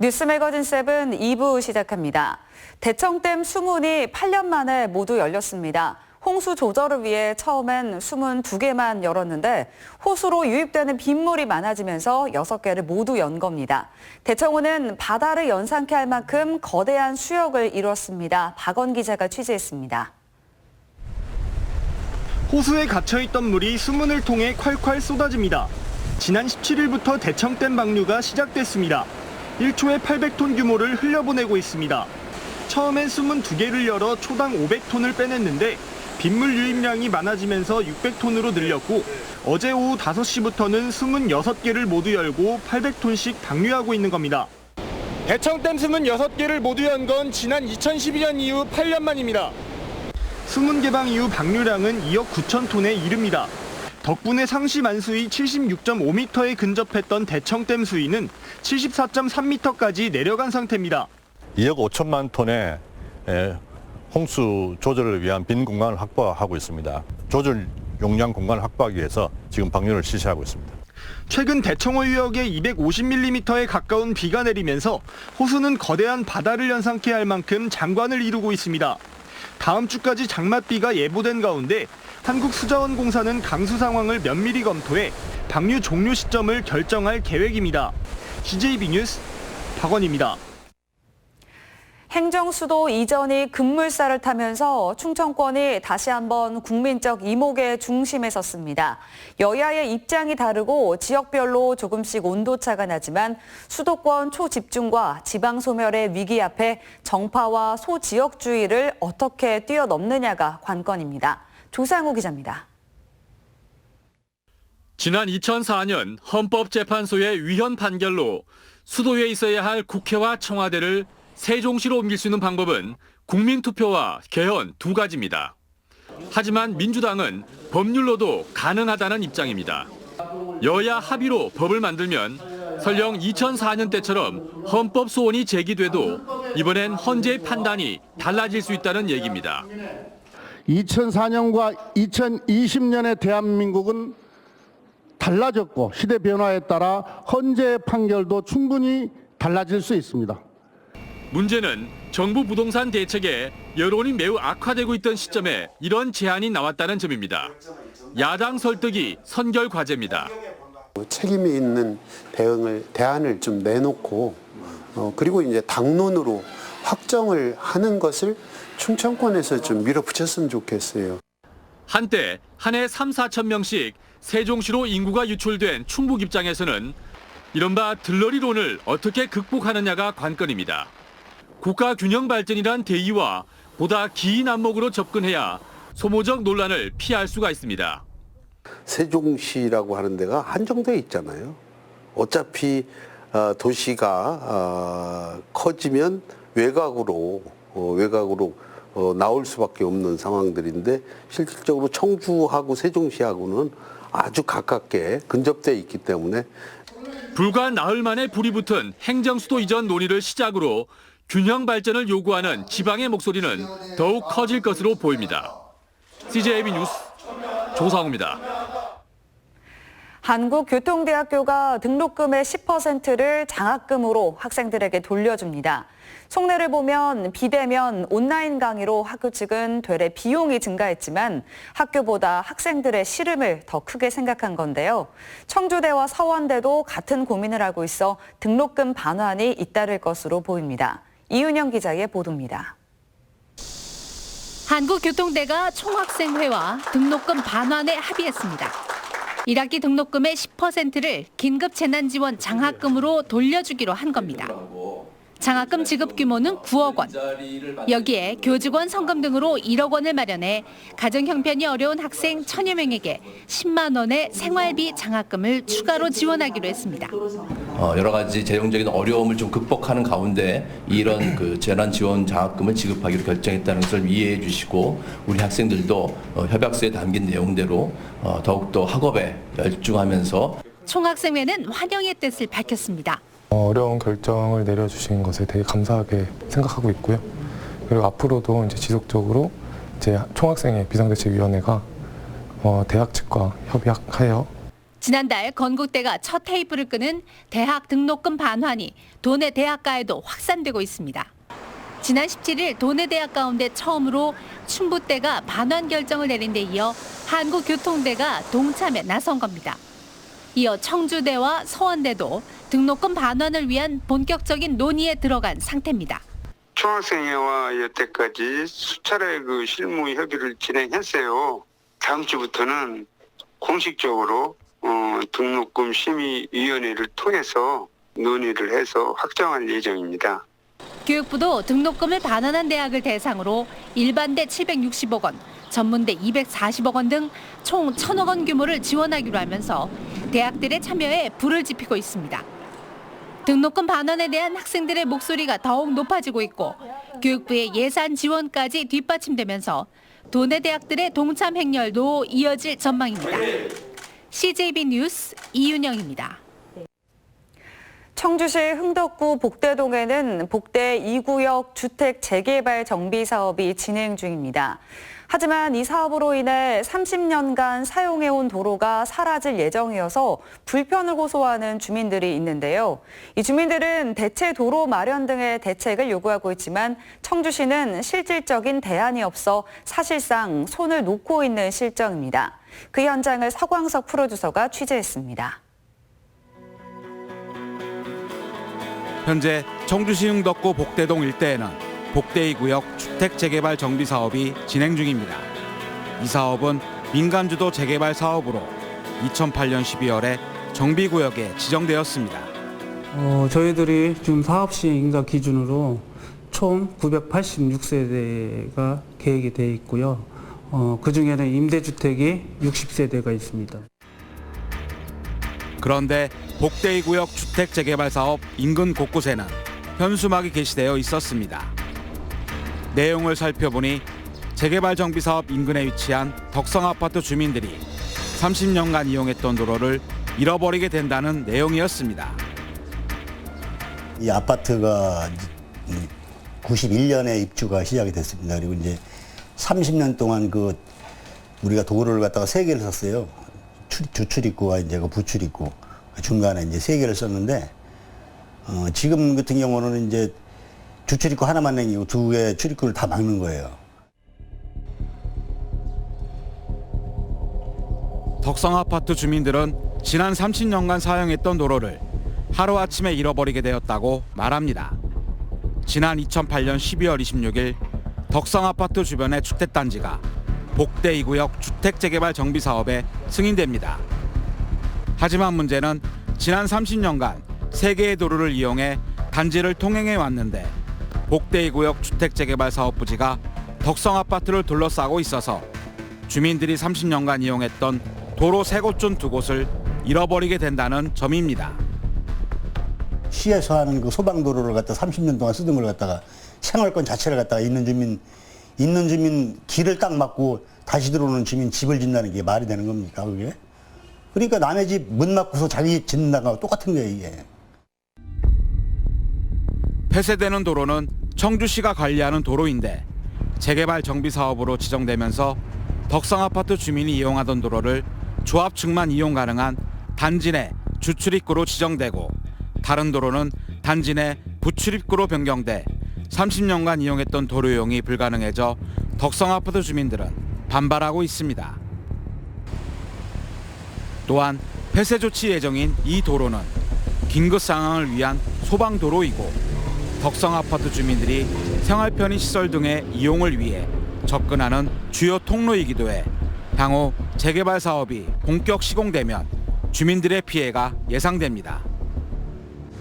뉴스 매거진 7 2부 시작합니다. 대청댐 수문이 8년 만에 모두 열렸습니다. 홍수 조절을 위해 처음엔 수문 2개만 열었는데 호수로 유입되는 빗물이 많아지면서 6개를 모두 연 겁니다. 대청호는 바다를 연상케 할 만큼 거대한 수역을 이뤘습니다. 박원 기자가 취재했습니다. 호수에 갇혀있던 물이 수문을 통해 콸콸 쏟아집니다. 지난 17일부터 대청댐 방류가 시작됐습니다. 1초에 800톤 규모를 흘려보내고 있습니다. 처음엔 수문 2개를 열어 초당 500톤을 빼냈는데 빗물 유입량이 많아지면서 600톤으로 늘렸고 어제 오후 5시부터는 수문 6개를 모두 열고 800톤씩 방류하고 있는 겁니다. 대청댐 수문 6개를 모두 연 건 지난 2012년 이후 8년 만입니다. 수문 개방 이후 방류량은 2억 9천 톤에 이릅니다. 덕분에 상시 만수위 76.5m에 근접했던 대청댐 수위는 74.3m까지 내려간 상태입니다. 2억 5천만 톤의 홍수 조절을 위한 빈 공간을 확보하고 있습니다. 조절 용량 공간을 확보하기 위해서 지금 방류를 실시하고 있습니다. 최근 대청호 유역에 250mm에 가까운 비가 내리면서 호수는 거대한 바다를 연상케 할 만큼 장관을 이루고 있습니다. 다음 주까지 장맛비가 예보된 가운데 한국수자원공사는 강수 상황을 면밀히 검토해 방류 종료 시점을 결정할 계획입니다. CJB 뉴스 박원입니다. 행정수도 이전이 급물살을 타면서 충청권이 다시 한번 국민적 이목의 중심에 섰습니다. 여야의 입장이 다르고 지역별로 조금씩 온도차가 나지만 수도권 초집중과 지방소멸의 위기 앞에 정파와 소지역주의를 어떻게 뛰어넘느냐가 관건입니다. 조상우 기자입니다. 지난 2004년 헌법재판소의 위헌 판결로 수도에 있어야 할 국회와 청와대를 세종시로 옮길 수 있는 방법은 국민투표와 개헌 두 가지입니다. 하지만 민주당은 법률로도 가능하다는 입장입니다. 여야 합의로 법을 만들면 설령 2004년 때처럼 헌법 소원이 제기돼도 이번엔 헌재의 판단이 달라질 수 있다는 얘기입니다. 2004년과 2020년의 대한민국은 달라졌고 시대 변화에 따라 헌재의 판결도 충분히 달라질 수 있습니다. 문제는 정부 부동산 대책에 여론이 매우 악화되고 있던 시점에 이런 제안이 나왔다는 점입니다. 야당 설득이 선결 과제입니다. 책임이 있는 대안을 좀 내놓고 그리고 이제 당론으로 확정을 하는 것을 충청권에서 좀 밀어붙였으면 좋겠어요. 한때 한 해 3, 4천 명씩 세종시로 인구가 유출된 충북 입장에서는 이른바 들러리론을 어떻게 극복하느냐가 관건입니다. 국가 균형 발전이란 대의와 보다 긴 안목으로 접근해야 소모적 논란을 피할 수가 있습니다. 세종시라고 하는 데가 한정돼 있잖아요. 어차피 도시가 커지면 외곽으로 나올 수밖에 없는 상황들인데 실질적으로 청주하고 세종시하고는 아주 가깝게 근접돼 있기 때문에 불과 나흘 만에 불이 붙은 행정수도 이전 논의를 시작으로 균형 발전을 요구하는 지방의 목소리는 더욱 커질 것으로 보입니다. CJB 뉴스 조상우입니다. 한국교통대학교가 등록금의 10%를 장학금으로 학생들에게 돌려줍니다. 속내를 보면 비대면 온라인 강의로 학교 측은 되레 비용이 증가했지만 학교보다 학생들의 시름을 더 크게 생각한 건데요. 청주대와 서원대도 같은 고민을 하고 있어 등록금 반환이 잇따를 것으로 보입니다. 이윤영 기자의 보도입니다. 한국교통대가 총학생회와 등록금 반환에 합의했습니다. 1학기 등록금의 10%를 긴급재난지원 장학금으로 돌려주기로 한 겁니다. 장학금 지급 규모는 9억 원. 여기에 교직원 성금 등으로 1억 원을 마련해 가정 형편이 어려운 학생 1,000여 명에게 10만 원의 생활비 장학금을 추가로 지원하기로 했습니다. 여러 가지 재정적인 어려움을 좀 극복하는 가운데 이런 재난 지원 장학금을 지급하기로 결정했다는 것을 이해해 주시고 우리 학생들도 협약서에 담긴 내용대로 더욱더 학업에 열중하면서 총학생회는 환영의 뜻을 밝혔습니다. 어려운 결정을 내려주신 것에 되게 감사하게 생각하고 있고요. 그리고 앞으로도 이제 지속적으로 이제 총학생회 비상대책위원회가 대학 측과 협의하여 지난달 건국대가 첫 테이프를 끄는 대학 등록금 반환이 도내 대학가에도 확산되고 있습니다. 지난 17일 도내 대학 가운데 처음으로 충북대가 반환 결정을 내린 데 이어 한국교통대가 동참에 나선 겁니다. 이어 청주대와 서원대도 등록금 반환을 위한 본격적인 논의에 들어간 상태입니다. 총학생회와 여태까지 수차례 그 실무 협의를 진행했어요. 다음 주부터는 공식적으로 등록금 심의위원회를 통해서 논의를 해서 확정할 예정입니다. 교육부도 등록금을 반환한 대학을 대상으로 일반대 760억 원, 전문대 240억 원 등 총 1,000억 원 규모를 지원하기로 하면서 대학들의 참여에 불을 지피고 있습니다. 등록금 반환에 대한 학생들의 목소리가 더욱 높아지고 있고 교육부의 예산 지원까지 뒷받침되면서 도내 대학들의 동참 행렬도 이어질 전망입니다. CJB 뉴스 이윤영입니다. 청주시 흥덕구 복대동에는 복대 2구역 주택 재개발 정비 사업이 진행 중입니다. 하지만 이 사업으로 인해 30년간 사용해온 도로가 사라질 예정이어서 불편을 호소하는 주민들이 있는데요. 이 주민들은 대체 도로 마련 등의 대책을 요구하고 있지만 청주시는 실질적인 대안이 없어 사실상 손을 놓고 있는 실정입니다. 그 현장을 서광석 프로듀서가 취재했습니다. 현재 청주시 흥덕구 복대동 일대에는 복대 2구역 주택 재개발 정비 사업이 진행 중입니다. 이 사업은 민간주도 재개발 사업으로 2008년 12월에 정비구역에 지정되었습니다. 저희들이 지금 사업 시행 인가 기준으로 총 986세대가 계획이 되어 있고요. 그중에는 임대주택이 60세대가 있습니다. 그런데 복대 2구역 주택 재개발 사업 인근 곳곳에는 현수막이 게시되어 있었습니다. 내용을 살펴보니 재개발 정비 사업 인근에 위치한 덕성아파트 주민들이 30년간 이용했던 도로를 잃어버리게 된다는 내용이었습니다. 이 아파트가 91년에 입주가 시작이 됐습니다. 그리고 이제 30년 동안 그 우리가 도로를 갖다가 3개를 썼어요. 주출입구와 이제 그 부출입구 중간에 이제 3개를 썼는데 지금 같은 경우는 이제 주출입구 하나만 남기고 2개 출입구를 다 막는 거예요. 덕성아파트 주민들은 지난 30년간 사용했던 도로를 하루아침에 잃어버리게 되었다고 말합니다. 지난 2008년 12월 26일 덕성아파트 주변의 주택단지가 복대 2구역 주택 재개발 정비 사업에 승인됩니다. 하지만 문제는 지난 30년간 3개의 도로를 이용해 단지를 통행해 왔는데 복대 2구역 주택 재개발 사업 부지가 덕성아파트를 둘러싸고 있어서 주민들이 30년간 이용했던 도로 3곳 중 2곳을 잃어버리게 된다는 점입니다. 시에서 하는 그 소방도로를 갖다 30년 동안 쓰던 걸 갖다가 생활권 자체를 갖다가 있는 주민 길을 딱 막고 다시 들어오는 주민 집을 짓는다는 게 말이 되는 겁니까, 그게? 그러니까 남의 집 문 막고서 자기 짓는다는 거하고 똑같은 거예요, 이게. 폐쇄되는 도로는 청주시가 관리하는 도로인데 재개발 정비 사업으로 지정되면서 덕성아파트 주민이 이용하던 도로를 조합 측만 이용 가능한 단지 내 주출입구로 지정되고 다른 도로는 단지 내 부출입구로 변경돼 30년간 이용했던 도로 이용이 불가능해져 덕성아파트 주민들은 반발하고 있습니다. 또한 폐쇄 조치 예정인 이 도로는 긴급 상황을 위한 소방도로이고 덕성아파트 주민들이 생활 편의 시설 등의 이용을 위해 접근하는 주요 통로이기도 해 향후 재개발 사업이 본격 시공되면 주민들의 피해가 예상됩니다.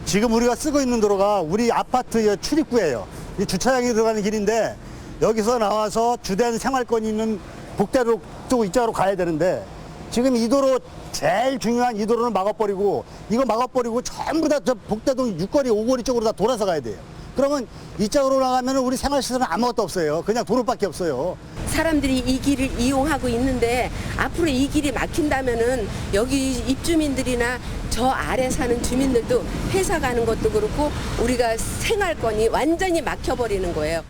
지금 우리가 쓰고 있는 도로가 우리 아파트 출입구예요. 이 주차장이 들어가는 길인데 여기서 나와서 주된 생활권이 있는 복대로 또 이쪽으로 가야 되는데 지금 이 도로 제일 중요한 이 도로는 막아버리고 이거 막아버리고 전부 다 저 복대동 6거리 5거리 쪽으로 다 돌아서 가야 돼요. 그러면 이쪽으로 나가면 우리 생활시설은 아무것도 없어요. 그냥 도로밖에 없어요. 사람들이 이 길을 이용하고 있는데 앞으로 이 길이 막힌다면은 여기 입주민들이나 저 아래 사는 주민들도 회사 가는 것도 그렇고 우리가 생활권이 완전히 막혀버리는 거예요.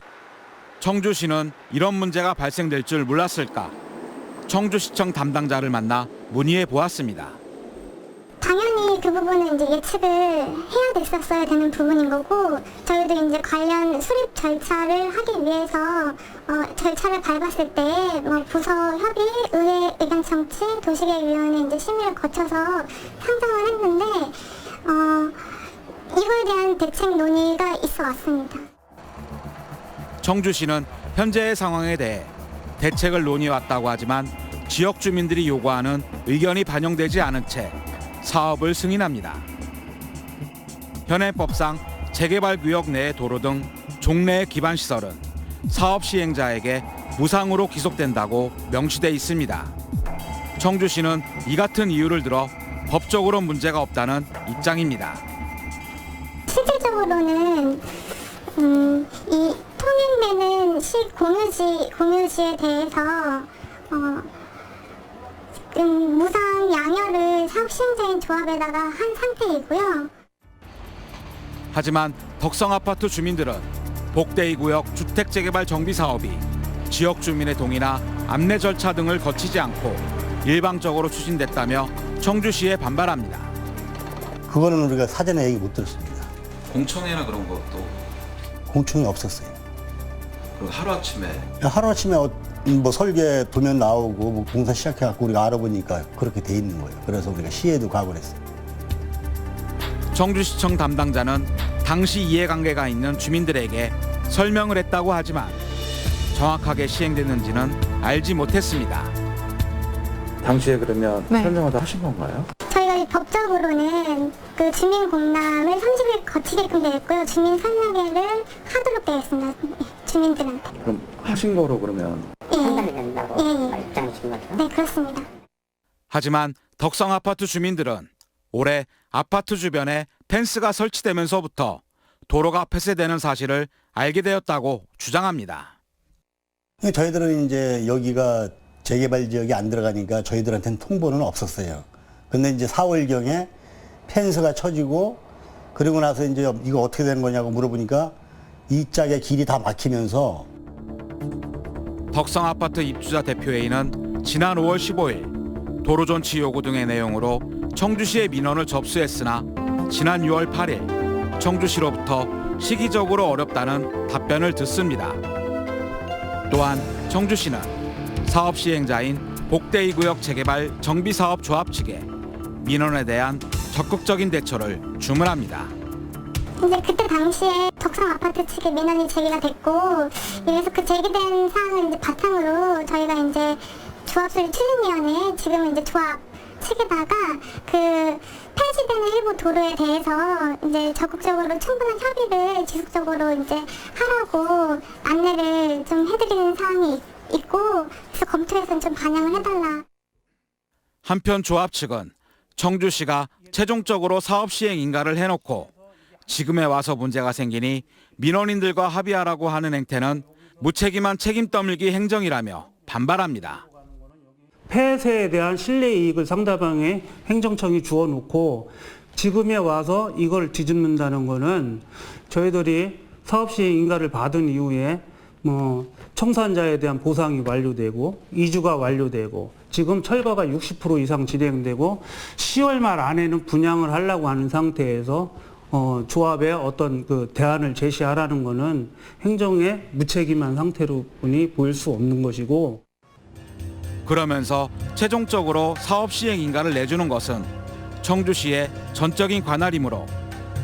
청주시는 이런 문제가 발생될 줄 몰랐을까? 청주시청 담당자를 만나 문의해 보았습니다. 그 부분은 이제 예측을 해야 됐었어야 되는 부분인 거고, 저희도 이제 관련 수립 절차를 하기 위해서 절차를 밟았을 때 뭐 부서 협의, 의회 의견 청취, 도시계획위원회 이제 심의를 거쳐서 상정을 했는데 이거에 대한 대책 논의가 있어 왔습니다. 청주시는 현재의 상황에 대해 대책을 논의해왔다고 하지만 지역 주민들이 요구하는 의견이 반영되지 않은 채 사업을 승인합니다. 현행법상 재개발구역 내의 도로 등 종래의 기반시설은 사업 시행자에게 무상으로 기속된다고 명시돼 있습니다. 청주시는 이 같은 이유를 들어 법적으로 문제가 없다는 입장입니다. 실질적으로는 이 통행되는 시 공유지에 대해서 무상 양혈을 사업 시행자인 조합에다가 한 상태이고요. 하지만 덕성아파트 주민들은 복대이 구역 주택재개발 정비 사업이 지역 주민의 동의나 안내 절차 등을 거치지 않고 일방적으로 추진됐다며 청주시에 반발합니다. 그거는 우리가 사전에 얘기 못 들었습니다. 공청회나 그런 것도 공청회 없었어요. 그럼 하루아침에 뭐 설계 도면 나오고 뭐 공사 시작해갖고 우리가 알아보니까 그렇게 돼 있는 거예요. 그래서 우리가 시에도 가고 그랬어요. 청주시청 담당자는 당시 이해관계가 있는 주민들에게 설명을 했다고 하지만 정확하게 시행됐는지는 알지 못했습니다. 당시에 그러면 설명을 다 하신 건가요? 저희가 법적으로는 그 주민 공람을 30일 거치게끔 되어 있고요. 주민 설명회를 하도록 되어 있습니다. 주민들한테. 그럼 하신 거로 그러면 판단이 된다고 입장이신 거죠? 네, 그렇습니다. 하지만 덕성아파트 주민들은 올해 아파트 주변에 펜스가 설치되면서부터 도로가 폐쇄되는 사실을 알게 되었다고 주장합니다. 저희들은 이제 여기가 재개발 지역이 안 들어가니까 저희들한테는 통보는 없었어요. 근데 이제 4월경에 펜스가 쳐지고 그리고 나서 이제 이거 어떻게 되는 거냐고 물어보니까 이 짝의 길이 다 막히면서 덕성아파트 입주자 대표회의는 지난 5월 15일 도로존치 요구 등의 내용으로 청주시에 민원을 접수했으나 지난 6월 8일 청주시로부터 시기적으로 어렵다는 답변을 듣습니다. 또한 청주시는 사업 시행자인 복대이 구역 재개발 정비사업 조합 측에 민원에 대한 적극적인 대처를 주문합니다. 이제 그때 당시에 덕성 아파트 측에 민원이 제기가 됐고, 그래서 그 제기된 사항을 이제 바탕으로 저희가 이제 조합수리 추진위원회, 지금 이제 조합 측에다가 그 폐지되는 일부 도로에 대해서 이제 적극적으로 충분한 협의를 지속적으로 이제 하라고 안내를 좀 해드리는 사항이 있고, 그래서 검토해서 좀 반영을 해달라. 한편 조합 측은 청주시가 최종적으로 사업 시행 인가를 해놓고 지금에 와서 문제가 생기니 민원인들과 합의하라고 하는 행태는 무책임한 책임 떠밀기 행정이라며 반발합니다. 폐쇄에 대한 신뢰 이익을 상대방에 행정청이 주어놓고 지금에 와서 이걸 뒤집는다는 거는 저희들이 사업 시행 인가를 받은 이후에 뭐 청산자에 대한 보상이 완료되고 이주가 완료되고 지금 철거가 60% 이상 진행되고 10월 말 안에는 분양을 하려고 하는 상태에서 조합에 어떤 그 대안을 제시하라는 거는 행정의 무책임한 상태로 보니 보일 수 없는 것이고, 그러면서 최종적으로 사업 시행 인가를 내주는 것은 청주시의 전적인 관할이므로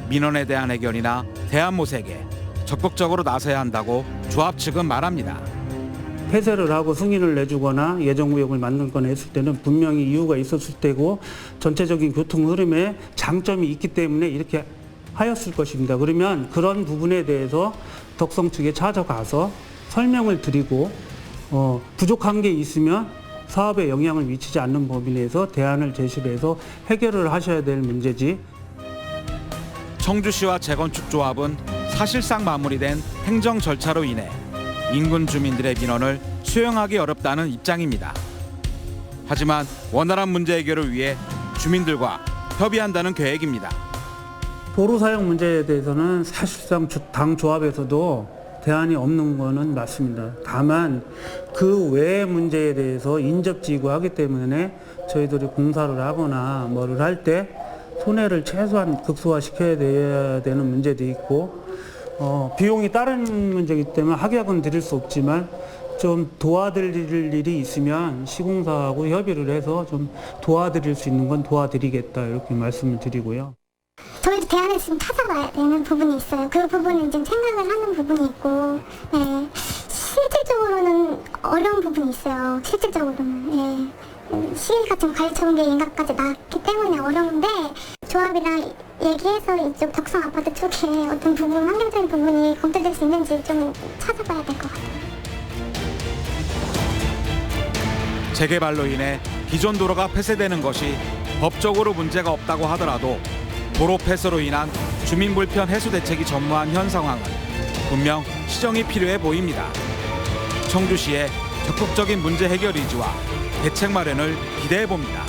민원에 대한 해결이나 대안 모색에 적극적으로 나서야 한다고 조합 측은 말합니다. 폐쇄를 하고 승인을 내주거나 예정구역을 만들거나 했을 때는 분명히 이유가 있었을 테고 전체적인 교통 흐름에 장점이 있기 때문에 이렇게 하였을 것입니다. 그러면 그런 부분에 대해서 덕성 측에 찾아가서 설명을 드리고 부족한 게 있으면 사업에 영향을 미치지 않는 범위 내에서 대안을 제시를 해서 해결을 하셔야 될 문제지. 청주시와 재건축조합은 사실상 마무리된 행정 절차로 인해 인근 주민들의 민원을 수용하기 어렵다는 입장입니다. 하지만 원활한 문제 해결을 위해 주민들과 협의한다는 계획입니다. 도로 사용 문제에 대해서는 사실상 당 조합에서도 대안이 없는 거는 맞습니다. 다만 그 외의 문제에 대해서 인접지구하기 때문에 저희들이 공사를 하거나 뭐를 할 때 손해를 최소한 극소화시켜야 되는 문제도 있고 비용이 다른 문제이기 때문에 합약은 드릴 수 없지만 좀 도와드릴 일이 있으면 시공사하고 협의를 해서 좀 도와드릴 수 있는 건 도와드리겠다 이렇게 말씀을 드리고요. 저희도 대안을 지금 찾아봐야 되는 부분이 있어요. 그 부분은 지금 생각을 하는 부분이 있고, 네. 실질적으로는 어려운 부분이 있어요. 실질적으로는. 예. 시기가 지금 관리처분계 인가까지 나왔기 때문에 어려운데 조합이랑 얘기해서 이쪽 덕성 아파트 쪽에 어떤 부분, 환경적인 부분이 검토될 수 있는지 좀 찾아봐야 될 것 같아요. 재개발로 인해 기존 도로가 폐쇄되는 것이 법적으로 문제가 없다고 하더라도 도로 폐쇄로 인한 주민 불편 해소 대책이 전무한 현 상황은 분명 시정이 필요해 보입니다. 청주시의 적극적인 문제 해결 의지와 대책 마련을 기대해 봅니다.